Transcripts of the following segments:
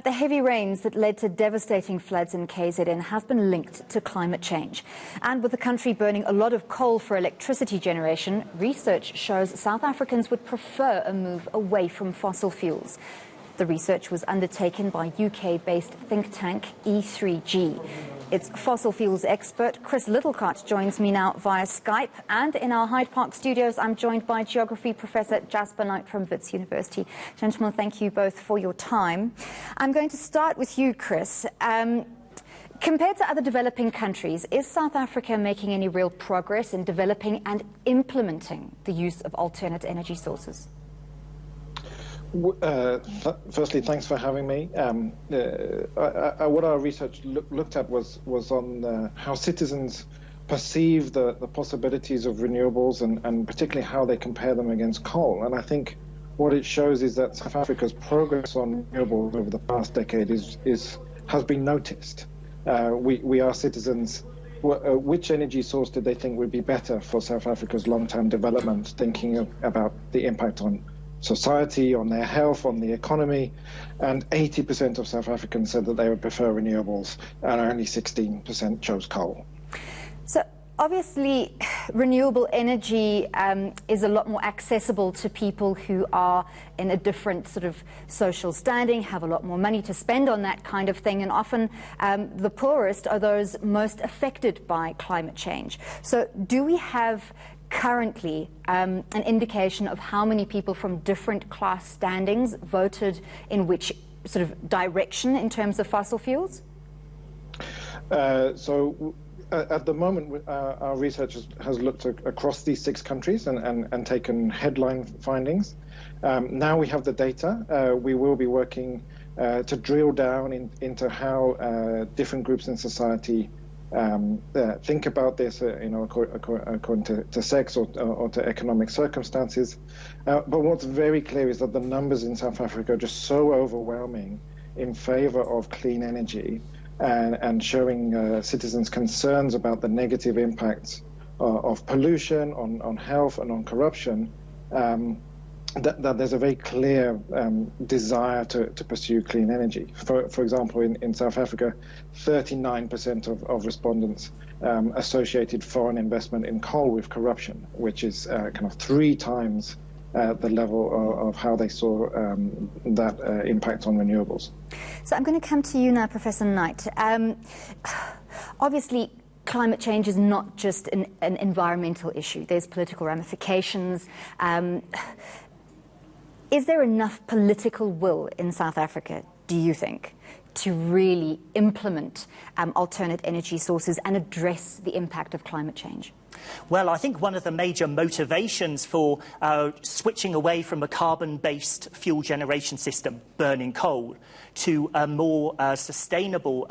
The heavy rains that led to devastating floods in KZN have been linked to climate change. And with the country burning a lot of coal for electricity generation, research shows South Africans would prefer a move away from fossil fuels. The research was undertaken by UK-based think tank E3G. Its fossil fuels expert, Chris Littlecott, joins me now via Skype. And in our Hyde Park studios, I'm joined by geography professor Jasper Knight from Wits University. Gentlemen, thank you both for your time. I'm going to start with you, Chris. Compared to other developing countries, is South Africa making any real progress in developing and implementing the use of alternate energy sources? Firstly, thanks for having me. What our research looked at was on how citizens perceive the possibilities of renewables and particularly how they compare them against coal. And I think what it shows is that South Africa's progress on renewables over the past decade has been noticed. We asked citizens which energy source did they think would be better for South Africa's long-term development, thinking about the impact on society, on their health, on the economy, and 80% of South Africans said that they would prefer renewables, and only 16% chose coal. So obviously, renewable energy is a lot more accessible to people who are in a different sort of social standing, have a lot more money to spend on that kind of thing, and often the poorest are those most affected by climate change. So do we have currently an indication of how many people from different class standings voted in which sort of direction in terms of fossil fuels? At the moment, our research has looked across these 6 countries and taken headline findings. Now we have the data. We will be working to drill down into how different groups in society think about this, according to sex or to economic circumstances. But what's very clear is that the numbers in South Africa are just so overwhelming in favor of clean energy and showing citizens' concerns about the negative impacts of pollution on health and on corruption, that there's a very clear desire to pursue clean energy. For example, in South Africa, 39% of respondents associated foreign investment in coal with corruption, which is kind of 3 times the level of how they saw that impact on renewables. So I'm going to come to you now, Professor Knight. Obviously, climate change is not just an environmental issue. There's political ramifications. Is there enough political will in South Africa, do you think, to really implement alternate energy sources and address the impact of climate change? Well, I think one of the major motivations for switching away from a carbon-based fuel generation system, burning coal, to a more sustainable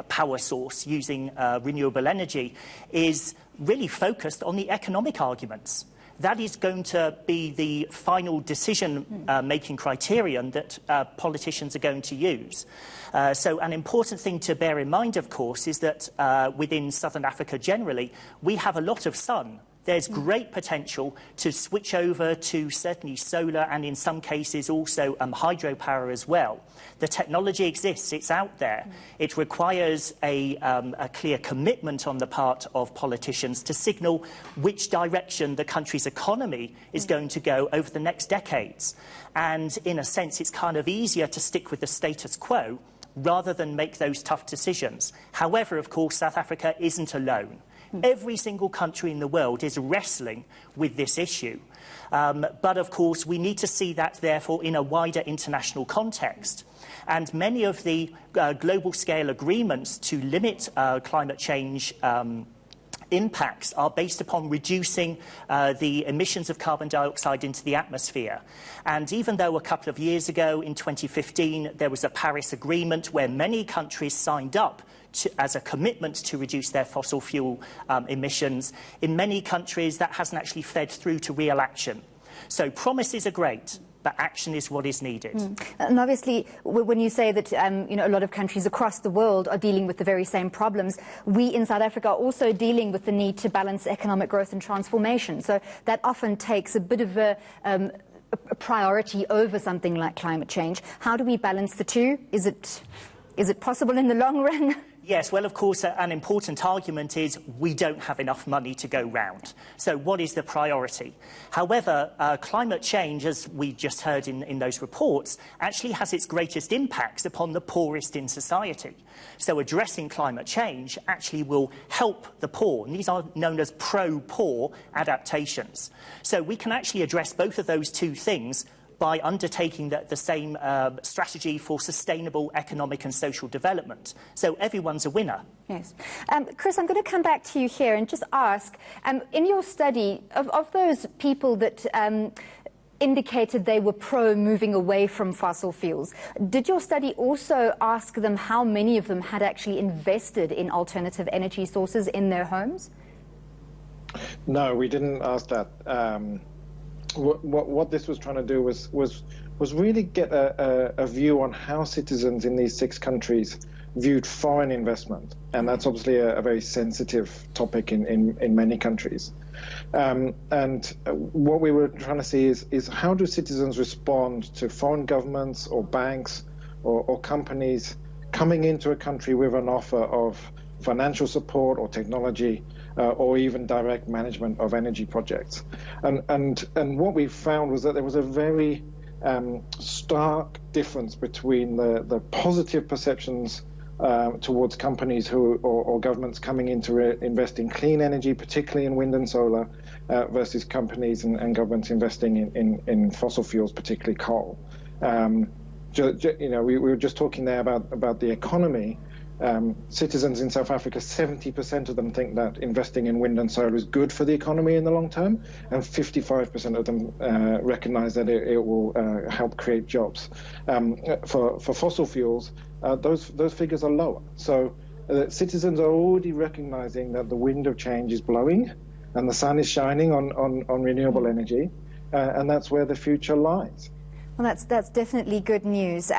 power source using renewable energy is really focused on the economic arguments. That is going to be the final decision-making criterion that politicians are going to use. So an important thing to bear in mind, of course, is that within Southern Africa generally, we have a lot of sun. There's great potential to switch over to certainly solar and in some cases also hydropower as well. The technology exists, it's out there. It requires a clear commitment on the part of politicians to signal which direction the country's economy is going to go over the next decades. And in a sense, it's kind of easier to stick with the status quo rather than make those tough decisions. However, of course, South Africa isn't alone. Every single country in the world is wrestling with this issue. But, of course, we need to see that, therefore, in a wider international context. And many of the global-scale agreements to limit climate change impacts are based upon reducing the emissions of carbon dioxide into the atmosphere. And even though a couple of years ago, in 2015, there was a Paris Agreement where many countries signed up as a commitment to reduce their fossil fuel emissions, in many countries that hasn't actually fed through to real action. So promises are great, but action is what is needed. And obviously, when you say that a lot of countries across the world are dealing with the very same problems, we in South Africa are also dealing with the need to balance economic growth and transformation. So that often takes a bit of a a priority over something like climate change. How do we balance the two? Is it possible in the long run? Yes, well, of course, an important argument is we don't have enough money to go round. So what is the priority? However, climate change, as we just heard in those reports, actually has its greatest impacts upon the poorest in society. So addressing climate change actually will help the poor, and these are known as pro-poor adaptations. So we can actually address both of those two things by undertaking the same strategy for sustainable economic and social development. So everyone's a winner. Yes. Chris, I'm going to come back to you here and just ask, in your study, of those people that indicated they were pro-moving away from fossil fuels, did your study also ask them how many of them had actually invested in alternative energy sources in their homes? No, we didn't ask that. What this was trying to do was really get a view on how citizens in these 6 countries viewed foreign investment, and that's obviously a very sensitive topic in many countries. And what we were trying to see is how do citizens respond to foreign governments or banks or companies coming into a country with an offer of financial support or technology, or even direct management of energy projects. And what we found was that there was a very stark difference between the positive perceptions towards companies or governments coming in to invest in clean energy, particularly in wind and solar, versus companies and governments investing in fossil fuels, particularly coal. We were just talking there about the economy. Citizens in South Africa, 70% of them think that investing in wind and solar is good for the economy in the long term, and 55% of them recognize that it will help create jobs. For fossil fuels, those figures are lower. So citizens are already recognizing that the wind of change is blowing and the sun is shining on renewable energy, and that's where the future lies. Well, that's definitely good news.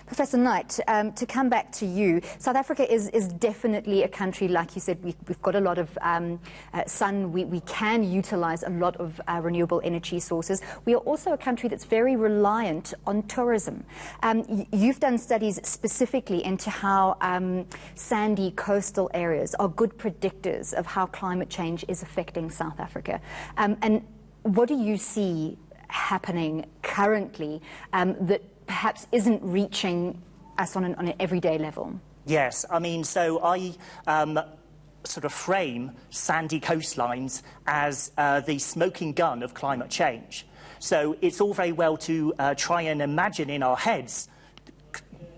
Professor Knight, to come back to you, South Africa is definitely a country, like you said, we've got a lot of sun. We can utilize a lot of renewable energy sources. We are also a country that's very reliant on tourism. You've done studies specifically into how sandy coastal areas are good predictors of how climate change is affecting South Africa. And what do you see happening currently that perhaps isn't reaching us on an everyday level? Yes, I mean, so I sort of frame sandy coastlines as the smoking gun of climate change. So it's all very well to try and imagine in our heads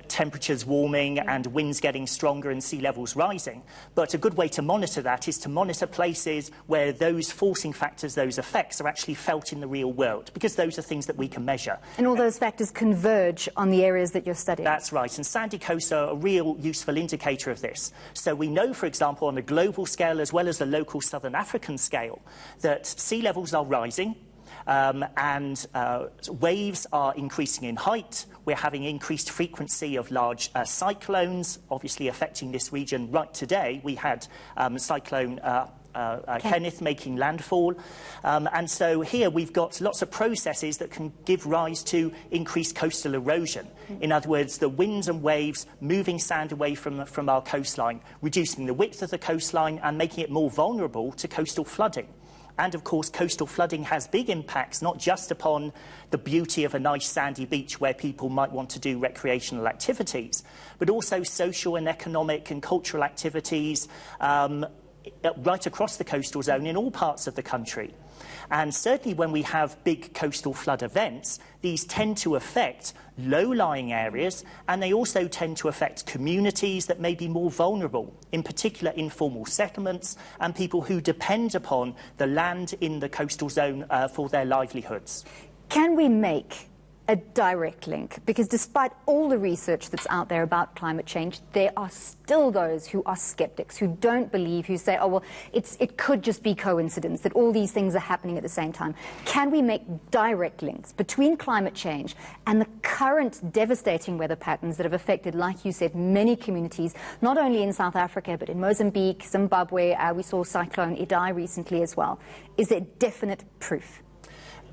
temperatures warming and winds getting stronger and sea levels rising. But a good way to monitor that is to monitor places where those forcing factors, those effects, are actually felt in the real world, because those are things that we can measure. And all those factors converge on the areas that you're studying. That's right. And sandy coasts are a real useful indicator of this. So we know, for example, on a global scale as well as the local Southern African scale, that sea levels are rising. And waves are increasing in height. We're having increased frequency of large cyclones, obviously affecting this region. Right today, we had Cyclone Kenneth making landfall. And so here we've got lots of processes that can give rise to increased coastal erosion. In other words, the winds and waves moving sand away from our coastline, reducing the width of the coastline and making it more vulnerable to coastal flooding. And, of course, coastal flooding has big impacts, not just upon the beauty of a nice sandy beach where people might want to do recreational activities, but also social and economic and cultural activities right across the coastal zone in all parts of the country. And certainly when we have big coastal flood events, these tend to affect low-lying areas, and they also tend to affect communities that may be more vulnerable, in particular informal settlements and people who depend upon the land in the coastal zone for their livelihoods. Can we make a direct link? Because despite all the research that's out there about climate change, there are still those who are skeptics, who don't believe, who say, oh, well, it could just be coincidence that all these things are happening at the same time. Can we make direct links between climate change and the current devastating weather patterns that have affected, like you said, many communities, not only in South Africa, but in Mozambique, Zimbabwe? We saw Cyclone Idai recently as well. Is there definite proof?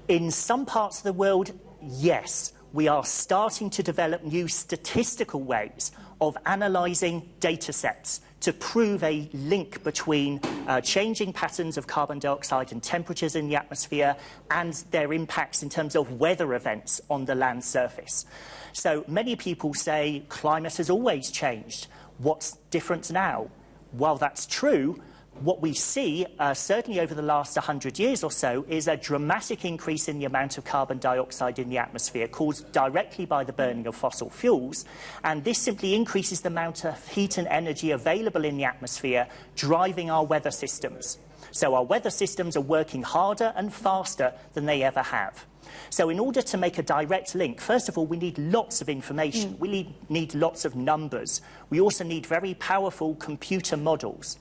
In some parts of the world, yes, we are starting to develop new statistical ways of analysing data sets to prove a link between changing patterns of carbon dioxide and temperatures in the atmosphere and their impacts in terms of weather events on the land surface. So many people say climate has always changed. What's different now? While that's true, what we see, certainly over the last 100 years or so, is a dramatic increase in the amount of carbon dioxide in the atmosphere caused directly by the burning of fossil fuels. And this simply increases the amount of heat and energy available in the atmosphere, driving our weather systems. So our weather systems are working harder and faster than they ever have. So in order to make a direct link, first of all, we need lots of information. We need lots of numbers. We also need very powerful computer models.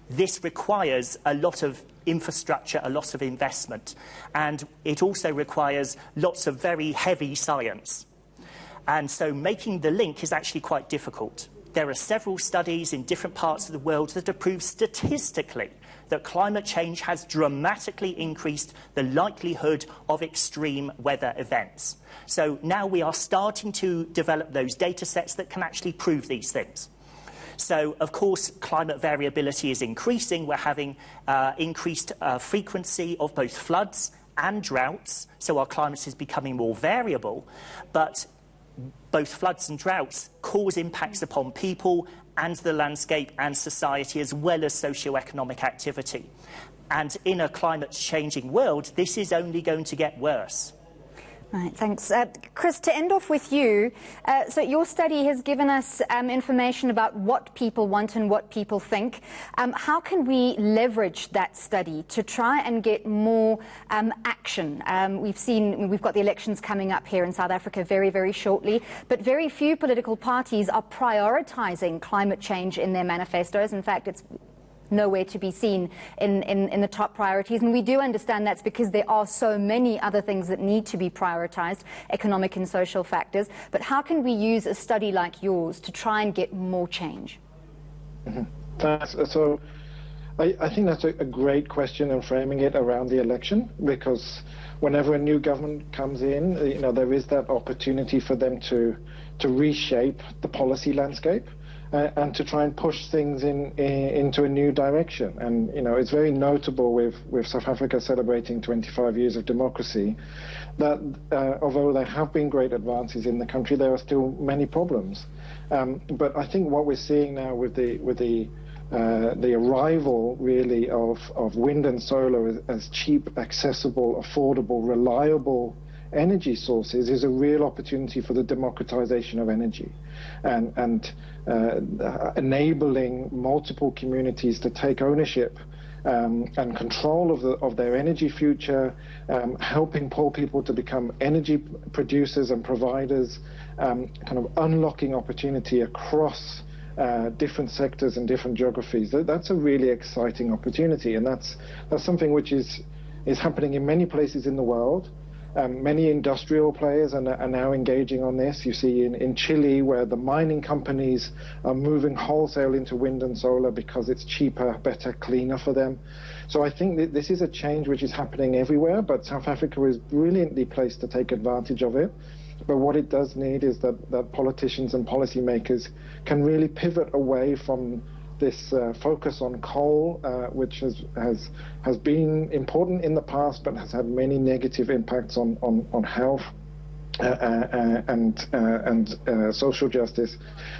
This requires a lot of infrastructure, a lot of investment, and it also requires lots of very heavy science. And so making the link is actually quite difficult. There are several studies in different parts of the world that have proved statistically that climate change has dramatically increased the likelihood of extreme weather events. So now we are starting to develop those data sets that can actually prove these things. So, of course, climate variability is increasing. We're having increased frequency of both floods and droughts, so our climate is becoming more variable. But both floods and droughts cause impacts upon people and the landscape and society, as well as socio-economic activity. And in a climate-changing world, this is only going to get worse. Right, thanks. Chris, to end off with you, so your study has given us information about what people want and what people think. How can we leverage that study to try and get more action? We've got the elections coming up here in South Africa very, very shortly, but very few political parties are prioritising climate change in their manifestos. In fact, it's nowhere to be seen in the top priorities. And we do understand that's because there are so many other things that need to be prioritised, economic and social factors. But how can we use a study like yours to try and get more change? So I think that's a great question, and framing it around the election, because whenever a new government comes in, there is that opportunity for them to reshape the policy landscape. And to try and push things into a new direction. And, it's very notable with South Africa celebrating 25 years of democracy that although there have been great advances in the country, there are still many problems. But I think what we're seeing now with the arrival, really, of wind and solar as cheap, accessible, affordable, reliable energy sources is a real opportunity for the democratization of energy and enabling multiple communities to take ownership and control of their energy future, helping poor people to become energy producers and providers, kind of unlocking opportunity across different sectors and different geographies. That's a really exciting opportunity, and that's something which is happening in many places in the world. Many industrial players are now engaging on this. You see in Chile, where the mining companies are moving wholesale into wind and solar because it's cheaper, better, cleaner for them. So I think that this is a change which is happening everywhere, but South Africa is brilliantly placed to take advantage of it. But what it does need is that politicians and policymakers can really pivot away from this focus on coal, which has been important in the past, but has had many negative impacts on health and social justice,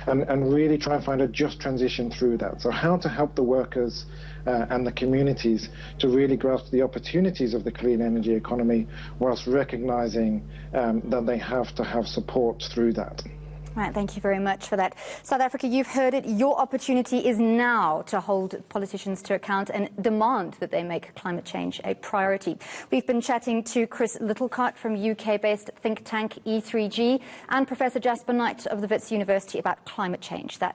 and really try and find a just transition through that. So how to help the workers and the communities to really grasp the opportunities of the clean energy economy, whilst recognizing that they have to have support through that. Right, thank you very much for that. South Africa, you've heard it. Your opportunity is now to hold politicians to account and demand that they make climate change a priority. We've been chatting to Chris Littlecott from UK-based think tank E3G and Professor Jasper Knight of the Wits University about climate change. That